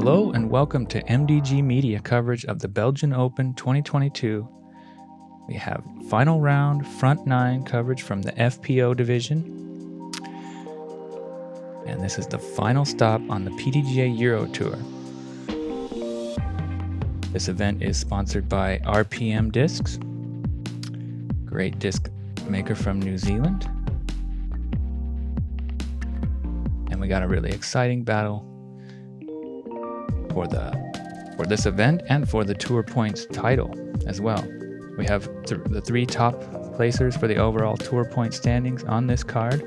Hello and welcome to MDG Media coverage of the Belgian Open 2022. We have final round front nine coverage from the FPO division. And this is the final stop on the PDGA Euro Tour. This event is sponsored by RPM Discs, great disc maker from New Zealand. And we got a really exciting battle for this event and for the Tour Points title as well. We have the three top placers for the overall Tour Point standings on this card.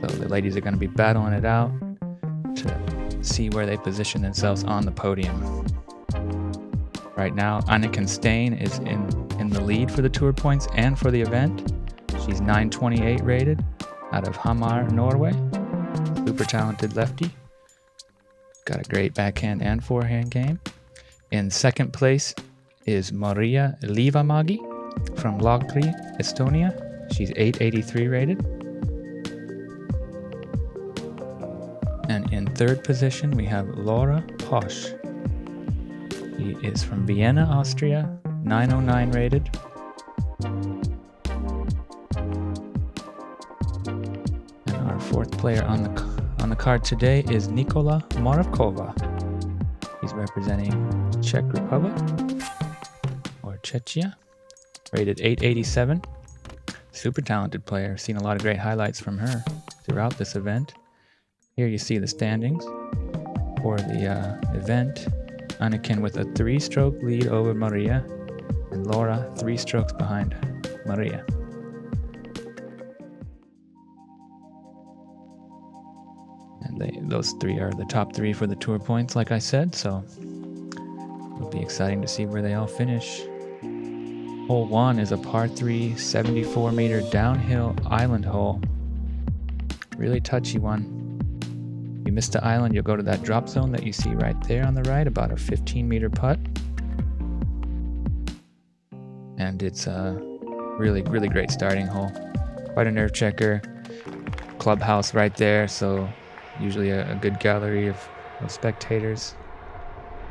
So the ladies are going to be battling it out to see where they position themselves on the podium. Right now, Anniken Steen is in the lead for the Tour Points and for the event. She's 928 rated out of Hamar, Norway. Super talented lefty. Got a great backhand and forehand game. In second place is Maria Liivamägi from Laagri, Estonia. She's 883 rated. And in third position, we have Laura Posch. She is from Vienna, Austria, 909 rated. And our fourth player on the card today is Nikola Moravcová. He's representing Czech Republic or Czechia, rated 887. Super talented player. Seen a lot of great highlights from her throughout this event. Here you see the standings for the event. Anniken with a 3-stroke lead over Maria, and Laura 3 strokes behind Maria. And those three are the top three for the Tour Points, like I said, so it'll be exciting to see where they all finish. Hole 1 is a par 3, 74-meter downhill island hole. Really touchy one. If you miss the island, you'll go to that drop zone that you see right there on the right, about a 15-meter putt. And it's a really, really great starting hole. Quite a nerve checker. Clubhouse right there, so usually a good gallery of spectators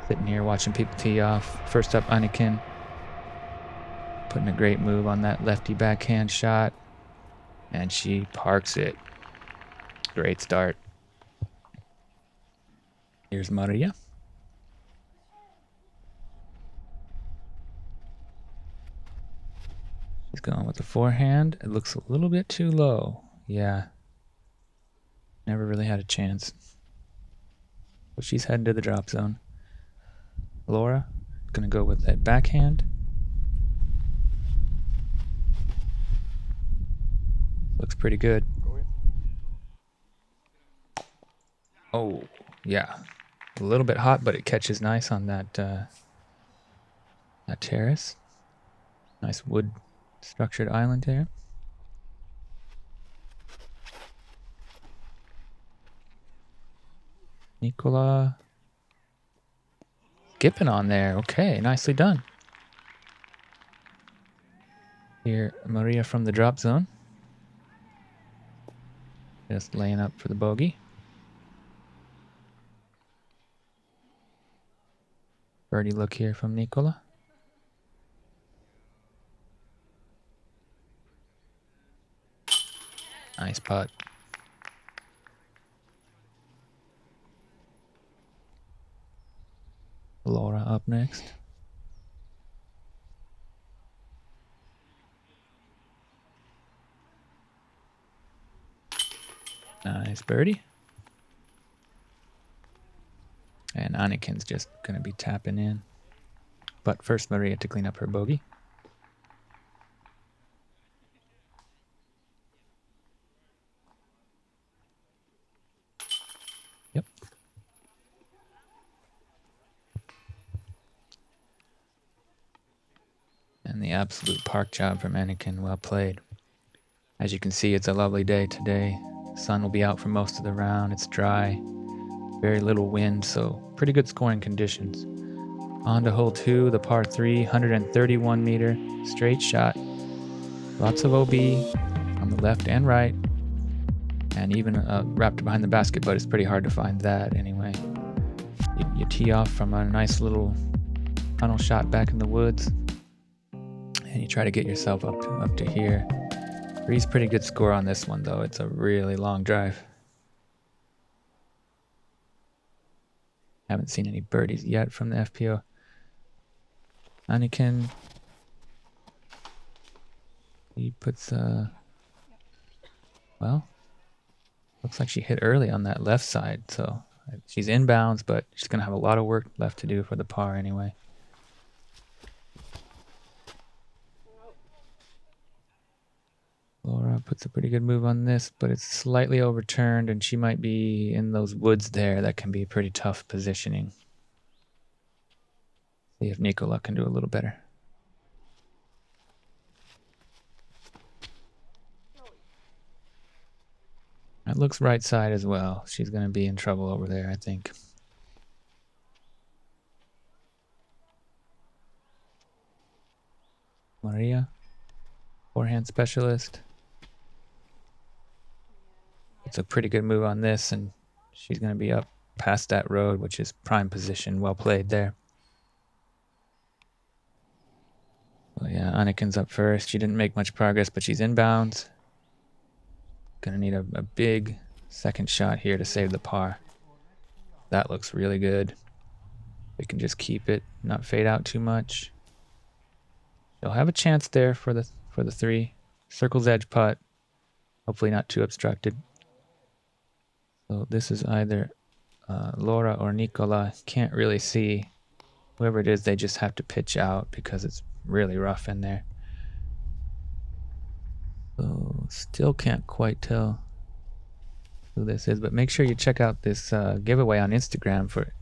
sitting here watching people tee off. First up, Anniken putting a great move on that lefty backhand shot, and she parks it. Great start. Here's Maria. She's going with the forehand. It looks a little bit too low. Yeah. Never really had a chance. But she's heading to the drop zone. Laura gonna go with that backhand. Looks pretty good. Oh, yeah. A little bit hot, but it catches nice on that terrace. Nice wood structured island there. Nikola skipping on there. Okay, nicely done. Here, Maria from the drop zone. Just laying up for the bogey. Birdie look here from Nikola. Nice putt. Laura up next. Nice birdie. And Anniken's just going to be tapping in. But first Maria to clean up her bogey. Yep. And the absolute park job from Anniken. Well played. As you can see, it's a lovely day today. Sun will be out for most of the round. It's dry. Very little wind, so pretty good scoring conditions. On to hole 2, the par 3, 131 meter straight shot. Lots of OB on the left and right, and even wrapped behind the basket, but it's pretty hard to find that anyway. You tee off from a nice little tunnel shot back in the woods, and you try to get yourself up to here. 3's pretty good score on this one, though. It's a really long drive. Haven't seen any birdies yet from the FPO. Anniken, he puts well, looks like she hit early on that left side, so she's inbounds, but she's gonna have a lot of work left to do for the par anyway. Laura puts a pretty good move on this, but it's slightly overturned, and she might be in those woods there. That can be pretty tough positioning. See if Nikola can do a little better. It looks right side as well. She's going to be in trouble over there, I think. Maria, forehand specialist. It's a pretty good move on this, and she's going to be up past that road, which is prime position. Well played there. Well, yeah, Anniken's up first. She didn't make much progress, but she's inbounds. Gonna need a big second shot here to save the par. That looks really good. We can just keep it, not fade out too much. She'll have a chance there for the 3. Circle's edge putt. Hopefully not too obstructed. So this is either Laura or Nikola. Can't really see. Whoever it is, they just have to pitch out because it's really rough in there. So still can't quite tell who this is, but make sure you check out this giveaway on Instagram for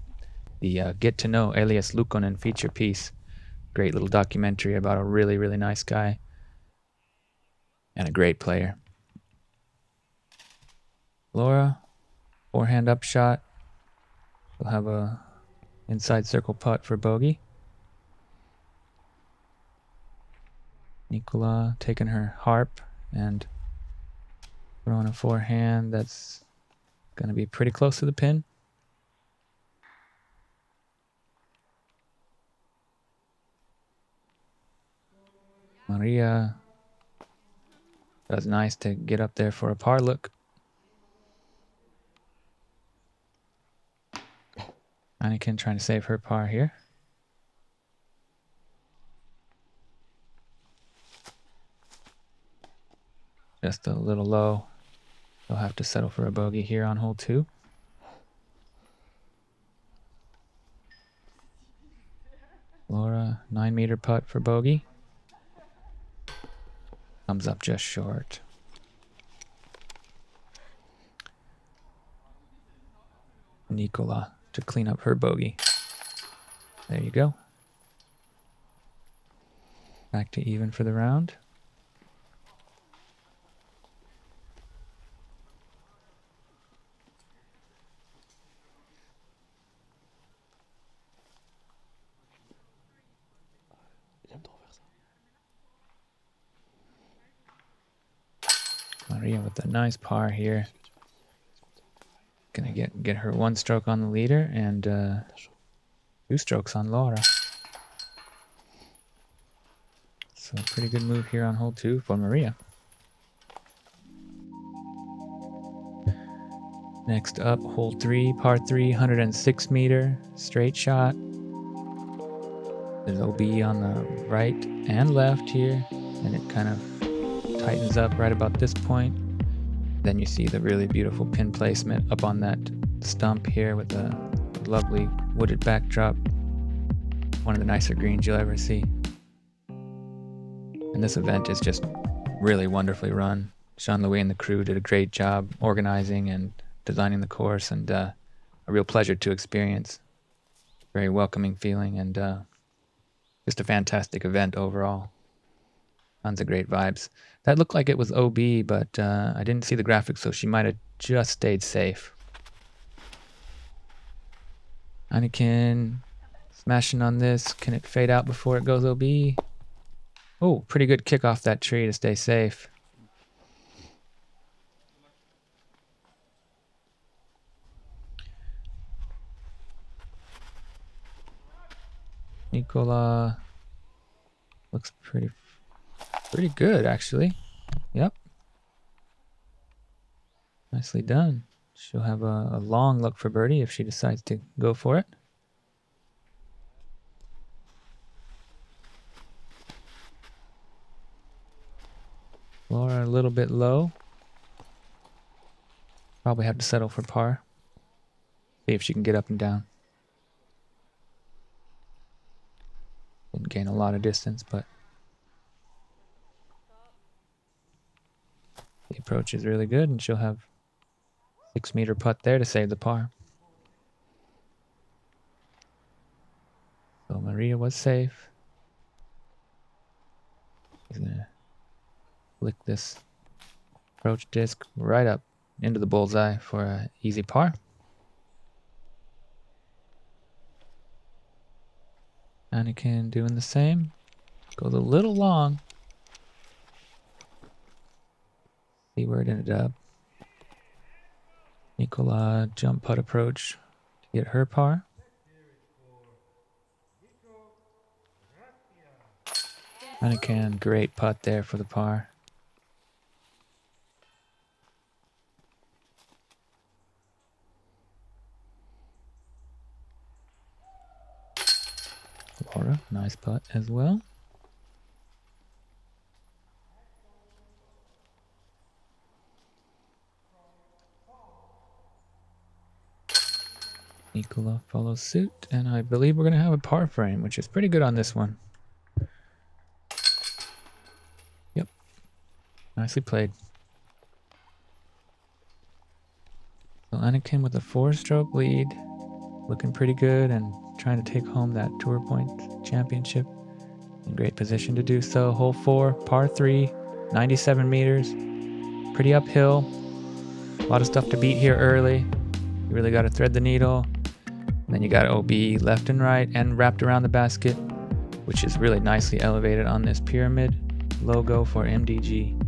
the Get to Know Elias Luukkonen feature piece. Great little documentary about a really, really nice guy and a great player. Laura, forehand up shot. We'll have a inside circle putt for bogey. Nikola taking her harp and throwing a forehand that's going to be pretty close to the pin. Maria does nice to get up there for a par look. Anniken trying to save her par here. Just a little low. They'll have to settle for a bogey here on hole 2. Laura, 9-meter putt for bogey. Comes up just short. Nikola to clean up her bogey. There you go. Back to even for the round. Maria with a nice par here. Gonna get her 1 stroke on the leader and 2 strokes on Laura. So pretty good move here on hole 2 for Maria. Next up, hole 3, par 3, 106 meter, straight shot. There's OB on the right and left here, and it kind of tightens up right about this point. Then you see the really beautiful pin placement up on that stump here with a lovely wooded backdrop. One of the nicer greens you'll ever see. And this event is just really wonderfully run. Jean-Louis and the crew did a great job organizing and designing the course, and a real pleasure to experience. Very welcoming feeling, and just a fantastic event overall. Tons of great vibes. That looked like it was OB, but I didn't see the graphics, so she might have just stayed safe. Anniken smashing on this. Can it fade out before it goes OB? Oh, pretty good kick off that tree to stay safe. Nikola looks pretty good, actually. Yep. Nicely done. She'll have a long look for birdie if she decides to go for it. Laura a little bit low. Probably have to settle for par. See if she can get up and down. Didn't gain a lot of distance, but the approach is really good, and she'll have 6-meter putt there to save the par. So Maria was safe. She's gonna flick this approach disc right up into the bullseye for an easy par. Anniken doing the same. Goes a little long. See where it ended up. Nikola jump putt approach to get her par. Anniken, great putt there for the par. Laura, nice putt as well. Nikola follows suit, and I believe we're going to have a par frame, which is pretty good on this one. Yep. Nicely played. So Anniken with a 4-stroke lead, looking pretty good and trying to take home that Tour Points Championship. In great position to do so. Hole 4, par 3, 97 meters. Pretty uphill. A lot of stuff to beat here early. You really got to thread the needle. And then you got OB left and right and wrapped around the basket, which is really nicely elevated on this pyramid logo for MDG.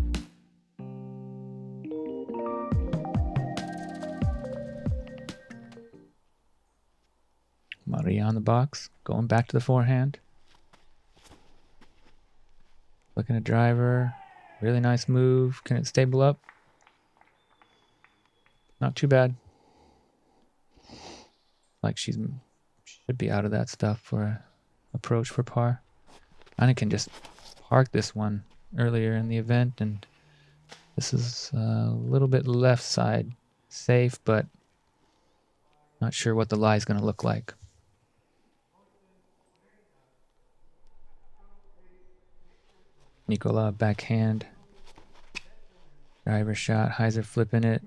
Maria on the box, going back to the forehand. Looking at driver, really nice move. Can it stable up? Not too bad. Like she should be out of that stuff for an approach for par. Anniken just parked this one earlier in the event, and this is a little bit left side safe, but not sure what the lie is going to look like. Nikola backhand. Driver shot. Heiser flipping it.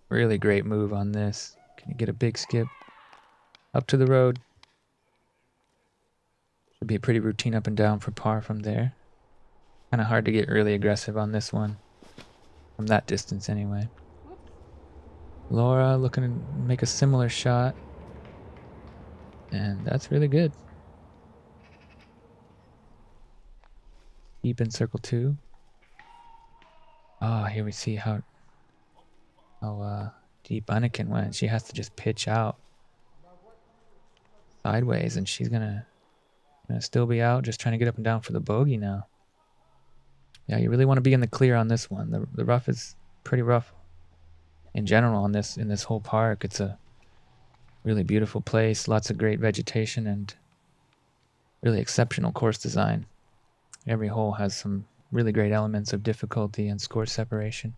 Really great move on this. Can you get a big skip? Up to the road. Should be a pretty routine up and down for par from there. Kind of hard to get really aggressive on this one. From that distance anyway. Laura looking to make a similar shot. And that's really good. Deep in circle 2. Oh, here we see how deep Anniken went. She has to just pitch out sideways, and she's gonna still be out, just trying to get up and down for the bogey now. Yeah, you really want to be in the clear on this one. The rough is pretty rough in general on this in this whole park. It's a really beautiful place, lots of great vegetation, and really exceptional course design. Every hole has some really great elements of difficulty and score separation.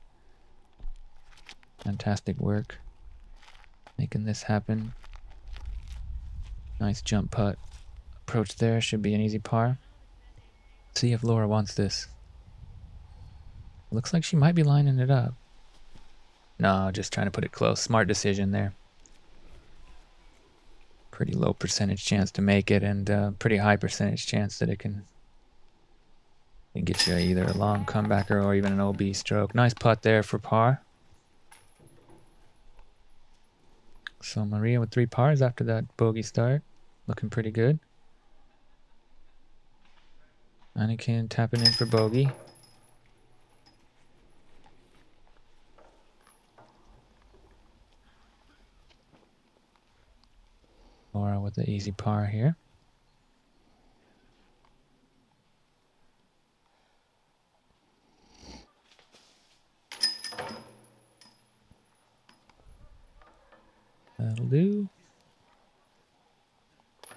Fantastic work making this happen. Nice jump putt approach there. Should be an easy par. See if Laura wants this. Looks like she might be lining it up. No, just trying to put it close. Smart decision there. Pretty low percentage chance to make it, and pretty high percentage chance that it can get you either a long comebacker or even an OB stroke. Nice putt there for par. So Maria with 3 pars after that bogey start. Looking pretty good. Anniken tapping in for bogey. Laura with the easy par here. Braine-l'Alleud.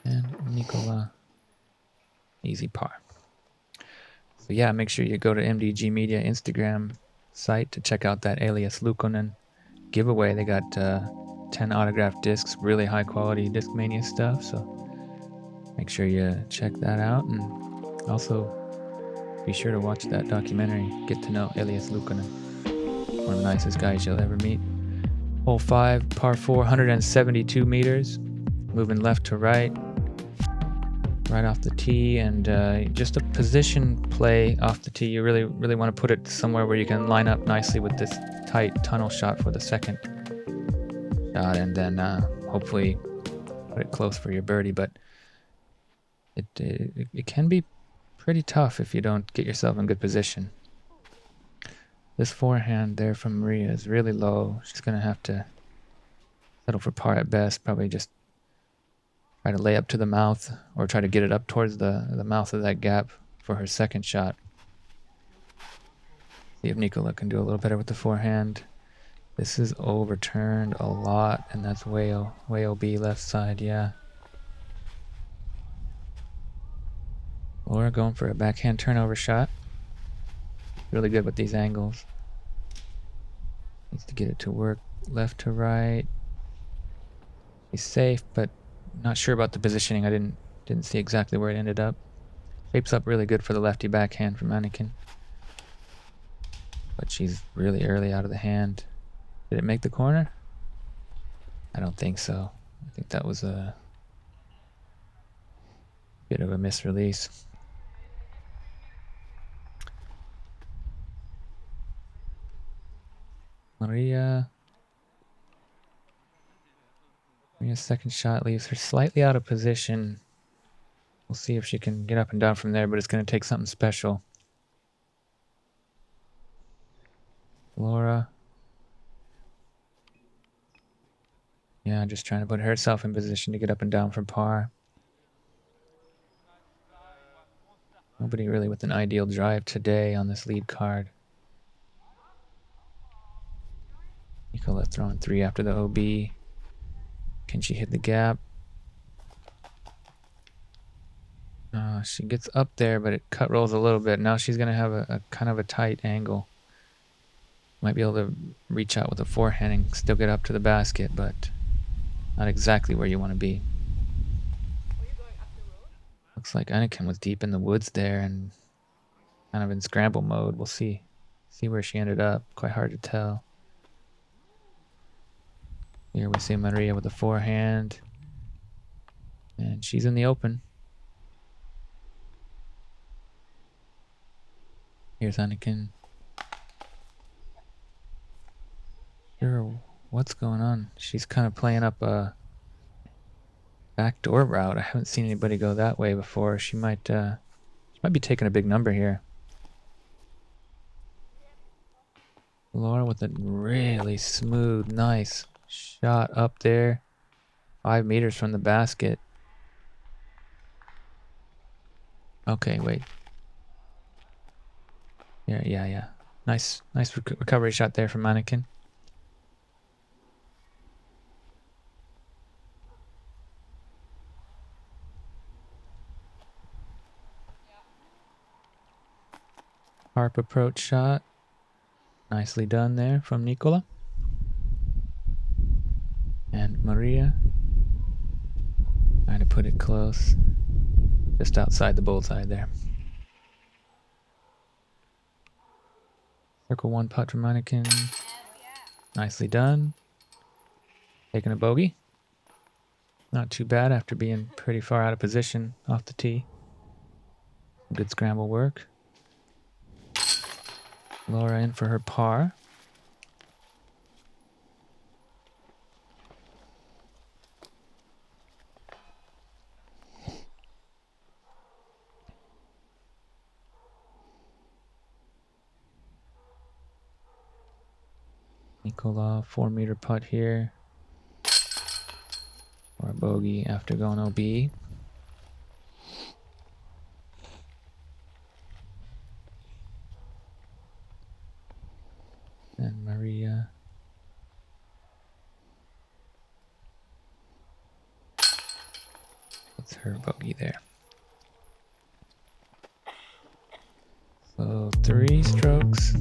And Nikola. Easy par. So yeah, make sure you go to MDG Media Instagram site to check out that Elias Luukkonen giveaway. They got 10 autographed discs, really high quality Discmania stuff. So make sure you check that out, and also be sure to watch that documentary, Get to Know Elias Luukkonen. One of the nicest guys you'll ever meet. Hole 5, par 4, 172 meters, moving left to right off the tee, and just a position play off the tee. You really want to put it somewhere where you can line up nicely with this tight tunnel shot for the second shot, and then hopefully put it close for your birdie. But it can be pretty tough if you don't get yourself in good position. This forehand there from Maria is really low. She's going to have to settle for par at best. Probably just try to lay up to the mouth or try to get it up towards the mouth of that gap for her second shot. See if Nikola can do a little better with the forehand. This is overturned a lot, and that's way OB left side, yeah. Laura going for a backhand turnover shot. Really good with these angles. Needs to get it to work left to right. He's safe, but not sure about the positioning. I didn't see exactly where it ended up. Shapes up really good for the lefty backhand from Anniken. But she's really early out of the hand. Did it make the corner? I don't think so. I think that was a bit of a misrelease. Maria's second shot leaves her slightly out of position. We'll see if she can get up and down from there, but it's going to take something special. Laura. Yeah, just trying to put herself in position to get up and down from par. Nobody really with an ideal drive today on this lead card. Nikola throwing 3 after the OB. Can she hit the gap? She gets up there, but it cut rolls a little bit. Now she's going to have a kind of a tight angle. Might be able to reach out with a forehand and still get up to the basket, but not exactly where you want to be. Looks like Anniken was deep in the woods there and kind of in scramble mode. We'll see where she ended up. Quite hard to tell. Here we see Maria with a forehand. And she's in the open. Here's Anniken. Sure, what's going on? She's kind of playing up a backdoor route. I haven't seen anybody go that way before. She might be taking a big number here. Laura with a really smooth, nice shot up there. 5 meters from the basket. Okay, wait. Yeah. Nice recovery shot there from Anniken. Harp approach shot. Nicely done there from Nikola. And Maria trying to put it close. Just outside the bullseye there. Circle 1 putt from Anniken. Nicely done. Taking a bogey. Not too bad after being pretty far out of position off the tee. Good scramble work. Laura in for her par. Nikola, 4-meter putt here. Or a bogey after going OB. And Maria. her bogey there. So 3 strokes.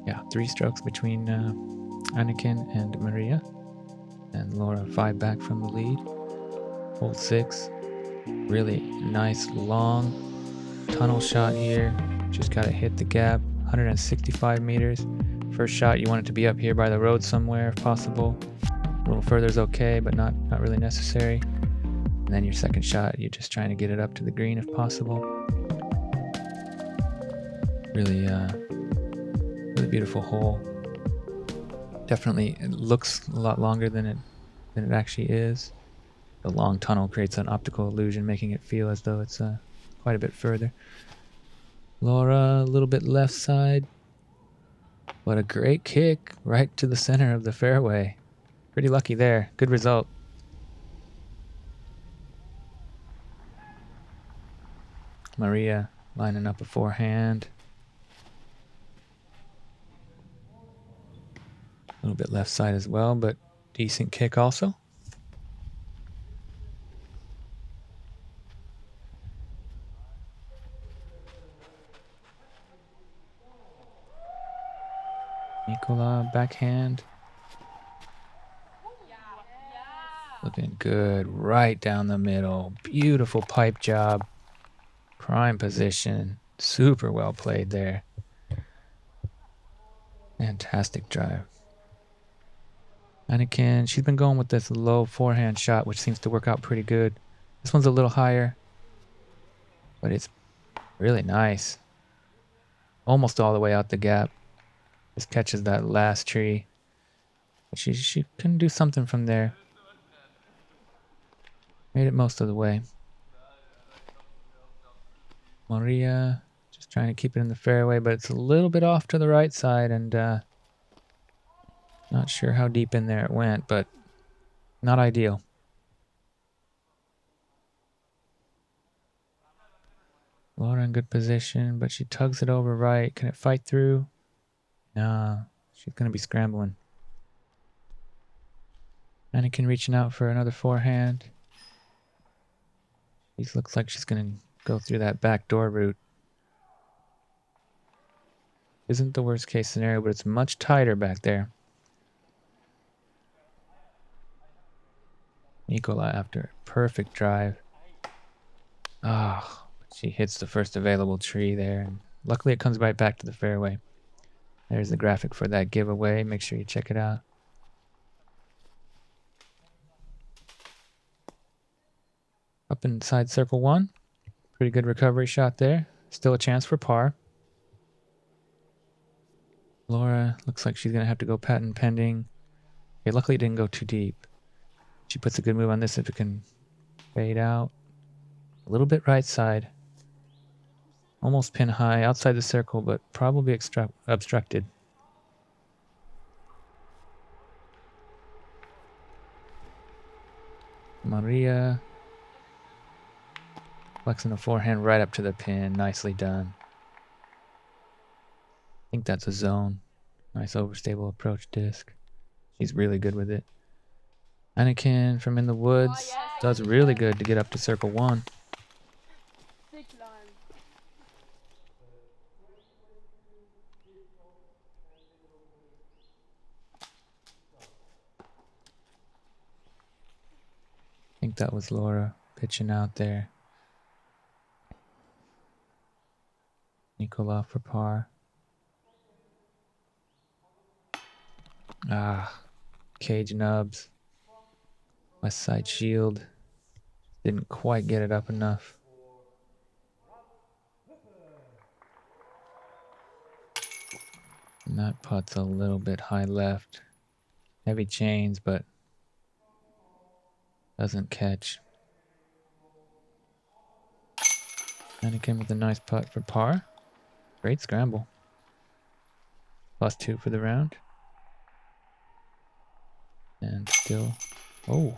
Yeah, 3 strokes between Anniken and Maria. And Laura 5 back from the lead. Hole 6. Really nice long tunnel shot here. Just got to hit the gap. 165 meters. First shot, you want it to be up here by the road somewhere if possible. A little further is okay, but not really necessary. And then your second shot, you're just trying to get it up to the green if possible. Really, really beautiful hole. Definitely, it looks a lot longer than it actually is. The long tunnel creates an optical illusion, making it feel as though it's quite a bit further. Laura, a little bit left side. But a great kick right to the center of the fairway. Pretty lucky there. Good result. Maria lining up a forehand. A little bit left side as well, but decent kick also. Nikola backhand. Looking good right down the middle. Beautiful pipe job. Prime position. Super well played there. Fantastic drive. Anniken, she's been going with this low forehand shot, which seems to work out pretty good. This one's a little higher, but it's really nice. Almost all the way out the gap. Just catches that last tree. But she can do something from there. Made it most of the way. Maria just trying to keep it in the fairway, but it's a little bit off to the right side, and not sure how deep in there it went, but not ideal. Laura in good position, but she tugs it over right. Can it fight through? Nah, she's going to be scrambling. Anniken reaching out for another forehand. She looks like she's going to go through that back door route. Isn't the worst case scenario, but it's much tighter back there. Nikola after a perfect drive. Ah, she hits the first available tree there, and luckily it comes right back to the fairway. There's the graphic for that giveaway. Make sure you check it out. Up inside circle 1. Pretty good recovery shot there. Still a chance for par. Laura looks like she's going to have to go patent pending. Okay, luckily it didn't go too deep. She puts a good move on this if it can fade out. A little bit right side. Almost pin high, outside the circle, but probably obstructed. Maria flexing the forehand right up to the pin. Nicely done. I think that's a zone. Nice overstable approach disc. She's really good with it. Anniken from in the woods does really good to get up to circle 1. I think that was Laura pitching out there. Nikola for par. Ah, cage nubs. West side shield. Didn't quite get it up enough. And that putt's a little bit high left. Heavy chains, but doesn't catch. Anniken with a nice putt for par. Great scramble. +2 for the round. And still, oh,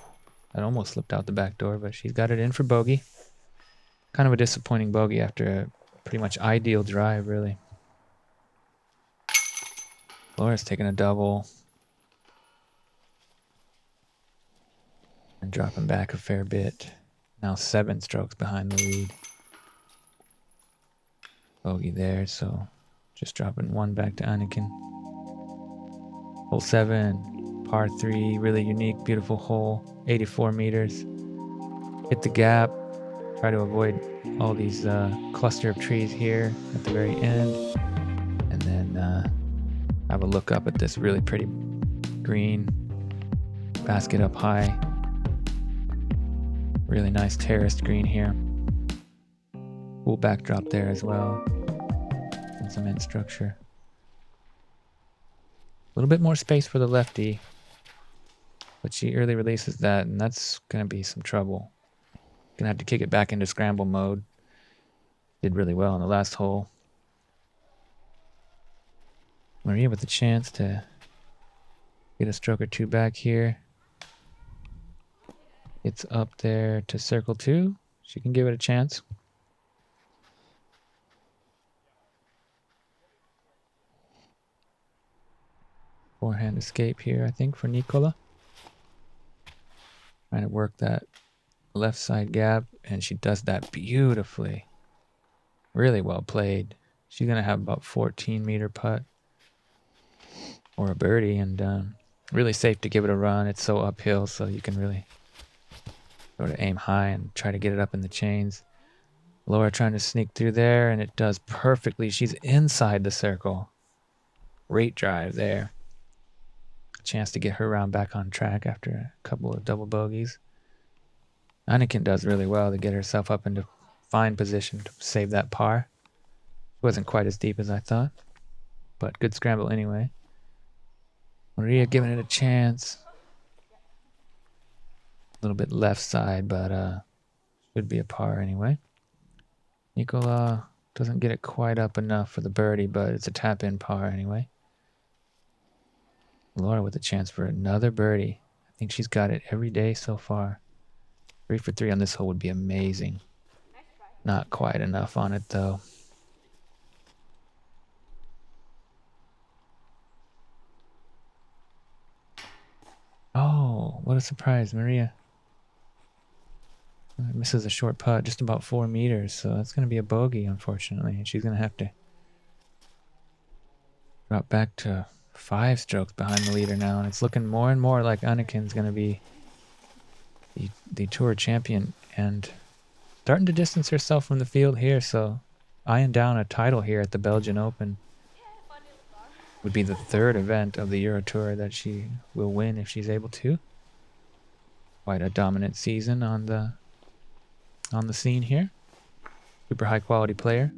that almost slipped out the back door, but she's got it in for bogey. Kind of a disappointing bogey after a pretty much ideal drive, really. Laura's taking a double. And dropping back a fair bit. Now 7 strokes behind the lead. Bogey there, so just dropping 1 back to Anniken. Hole 7, par 3, really unique, beautiful hole, 84 meters. Hit the gap, try to avoid all these cluster of trees here at the very end. And then have a look up at this really pretty green, basket up high. Really nice terraced green here. Cool backdrop there as well. And cement structure. A little bit more space for the lefty. But she early releases that, and that's going to be some trouble. Gonna have to kick it back into scramble mode. Did really well on the last hole. Maria with the chance to get a stroke or 2 back here. It's up there to circle 2. She can give it a chance. Forehand escape here, I think, for Nikola. Trying to work that left side gap, and she does that beautifully. Really well played. She's going to have about 14-meter putt or a birdie, and really safe to give it a run. It's so uphill, so you can really sort of aim high and try to get it up in the chains. Laura trying to sneak through there, and it does perfectly. She's inside the circle. Great drive there. A chance to get her round back on track after a couple of double bogeys. Anniken does really well to get herself up into fine position to save that par. It wasn't quite as deep as I thought, but good scramble anyway. Maria giving it a chance. A little bit left side, but should be a par anyway. Nikola doesn't get it quite up enough for the birdie, but it's a tap-in par anyway. Laura with a chance for another birdie. I think she's got it every day so far. 3 for 3 on this hole would be amazing. Not quite enough on it, though. Oh, what a surprise, Maria. Misses a short putt, just about 4 meters, so that's going to be a bogey, unfortunately. And she's going to have to drop back to 5 strokes behind the leader now, and it's looking more and more like Anniken's going to be the tour champion and starting to distance herself from the field here, so eyeing down a title here at the Belgian Open. Would be the 3rd event of the Euro Tour that she will win if she's able to. Quite a dominant season on the scene here. Super high quality player.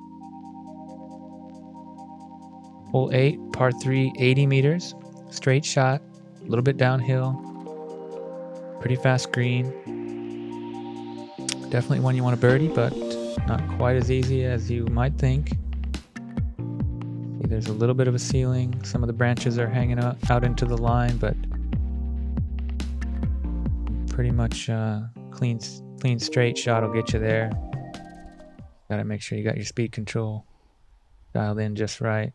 Hole 8, par 3, 80 meters. Straight shot, a little bit downhill. Pretty fast green. Definitely one you want to birdie, but not quite as easy as you might think. See, there's a little bit of a ceiling. Some of the branches are hanging out into the line, but pretty much clean straight shot will get you there. Gotta make sure you got your speed control dialed in just right.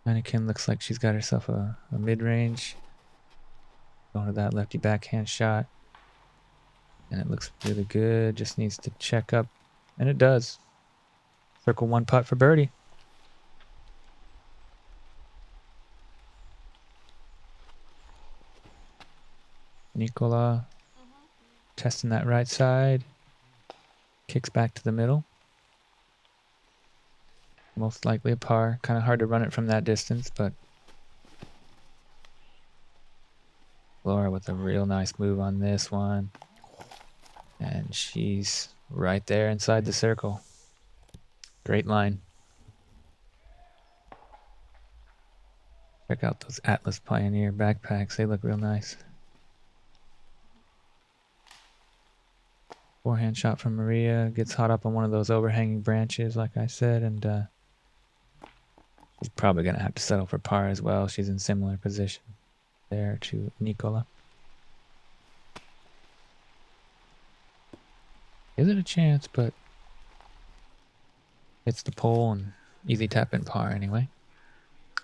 Anniken looks like she's got herself a mid-range. Going to that lefty backhand shot. And it looks really good. Just needs to check up. And it does. Circle 1 putt for birdie. Nikola testing that right side. Kicks back to the middle. Most likely a par. Kind of hard to run it from that distance, but Laura with a real nice move on this one. And she's right there inside the circle. Great line. Check out those Atlas Pioneer backpacks. They look real nice. Forehand shot from Maria. Gets hot up on one of those overhanging branches, like I said, and she's probably going to have to settle for par as well. She's in similar position there to Nikola. Gives it a chance, but Hits the pole and easy tap in par anyway.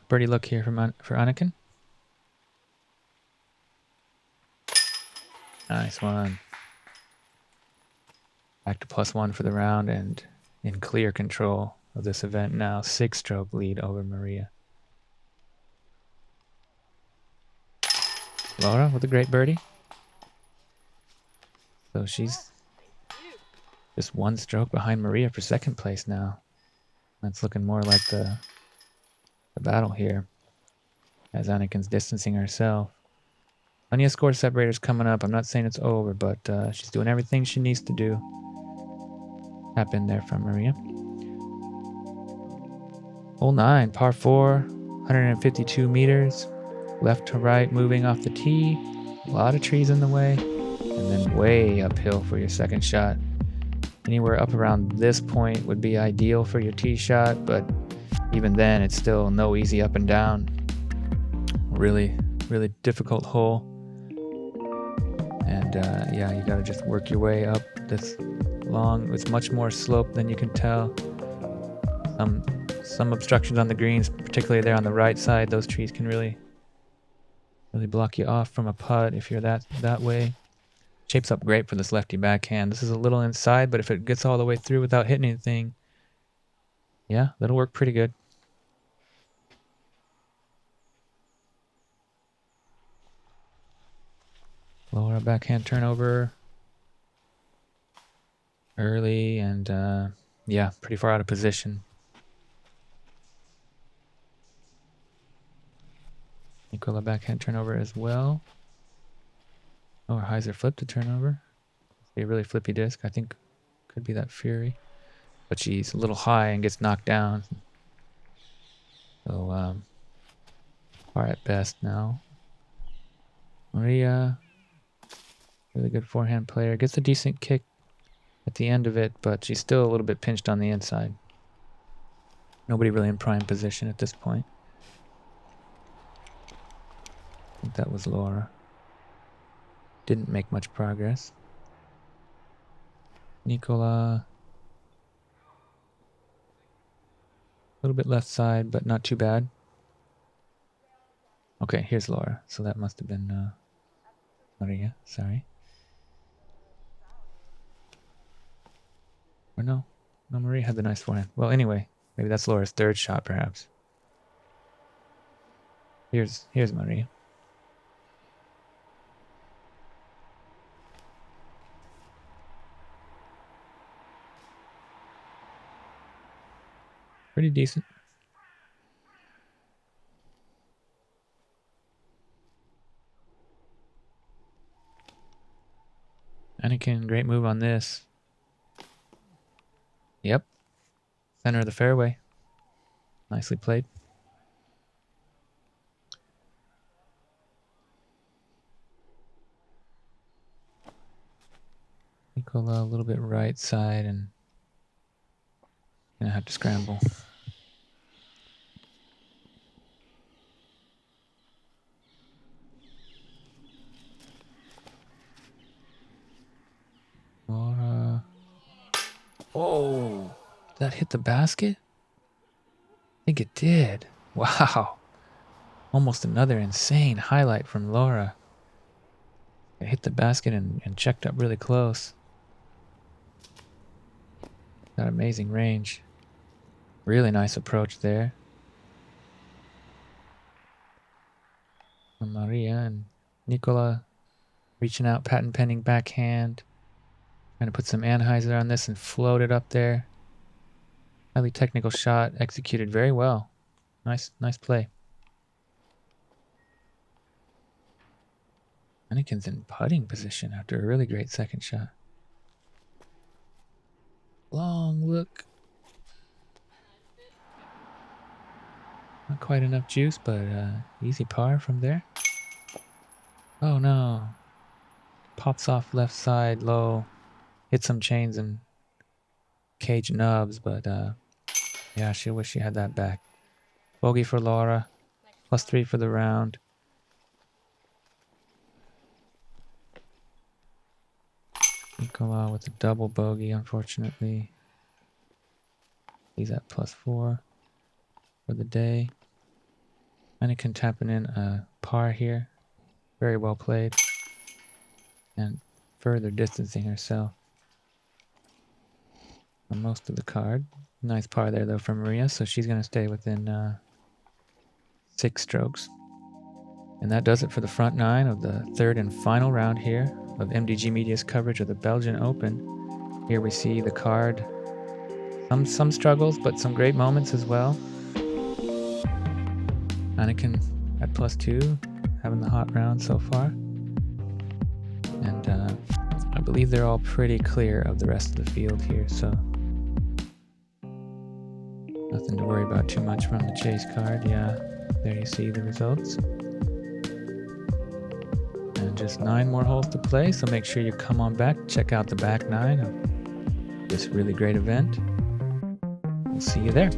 Birdie look here for Anniken. Nice one. Back to +1 for the round and in clear control of this event now. 6-stroke lead over Maria. Laura with a great birdie. So she's just 1 stroke behind Maria for 2nd place now. That's looking more like the battle here as Anniken's distancing herself. Plenty of score separators coming up. I'm not saying it's over, but she's doing everything she needs to do. Tap in there from Maria. Hole 9, par 4, 152 meters. Left to right, moving off the tee. A lot of trees in the way. And then way uphill for your 2nd shot. Anywhere up around this point would be ideal for your tee shot, but even then, it's still no easy up and down. Really, really difficult hole. And yeah, you gotta just work your way up this long. It's much more slope than you can tell. Some obstructions on the greens, particularly there on the right side. Those trees can really block you off from a putt if you're that way. Shapes up great for this lefty backhand. This is a little inside, but if it gets all the way through without hitting anything, yeah, that'll work pretty good. Lower backhand turnover. Early and yeah, pretty far out of position. Nikola backhand turnover as well. Oh, Heiser flipped a turnover. A really flippy disc. I think could be that Fury. But she's a little high and gets knocked down. So, par at best now. Maria, really good forehand player. Gets a decent kick at the end of it, but she's still a little bit pinched on the inside. Nobody really in prime position at this point. I think that was Laura. Didn't make much progress. Nikola. A little bit left side, but not too bad. Okay, here's Laura. So that must have been Maria. Sorry. Or no. No, Maria had the nice forehand. Well, anyway, maybe that's Laura's 3rd shot, perhaps. Here's Maria. Pretty decent. Anniken, great move on this. Yep. Center of the fairway. Nicely played. Nikola a little bit right side and gonna have to scramble. Laura. Oh, did that hit the basket? I think it did. Wow. Almost another insane highlight from Laura. It hit the basket and checked up really close. Got amazing range. Really nice approach there from Maria, and Nikola reaching out, patent pending backhand. Trying to put some Anheuser on this and float it up there. Highly technical shot, executed very well. Nice play. Anniken's in putting position after a really great 2nd shot. Long look. Not quite enough juice, but easy par from there. Oh no. Pops off left side, low. Hit some chains and cage nubs, but yeah, she'll wish she had that back. Bogey for Laura. +3 for the round. Nikola with a double bogey, unfortunately. He's at +4 for the day. Anniken tapping in a par here. Very well played. And further distancing herself on most of the card. Nice par there though from Maria, so she's going to stay within 6 strokes. And that does it for the front 9 of the third and final round here of MDG Media's coverage of the Belgian Open. Here we see the card. Some struggles, but some great moments as well. Anniken at +2, having the hot round so far. And I believe they're all pretty clear of the rest of the field here, so nothing to worry about too much from the chase card. Yeah, there you see the results. And just 9 more holes to play, so make sure you come on back, check out the back 9 of this really great event. We'll see you there.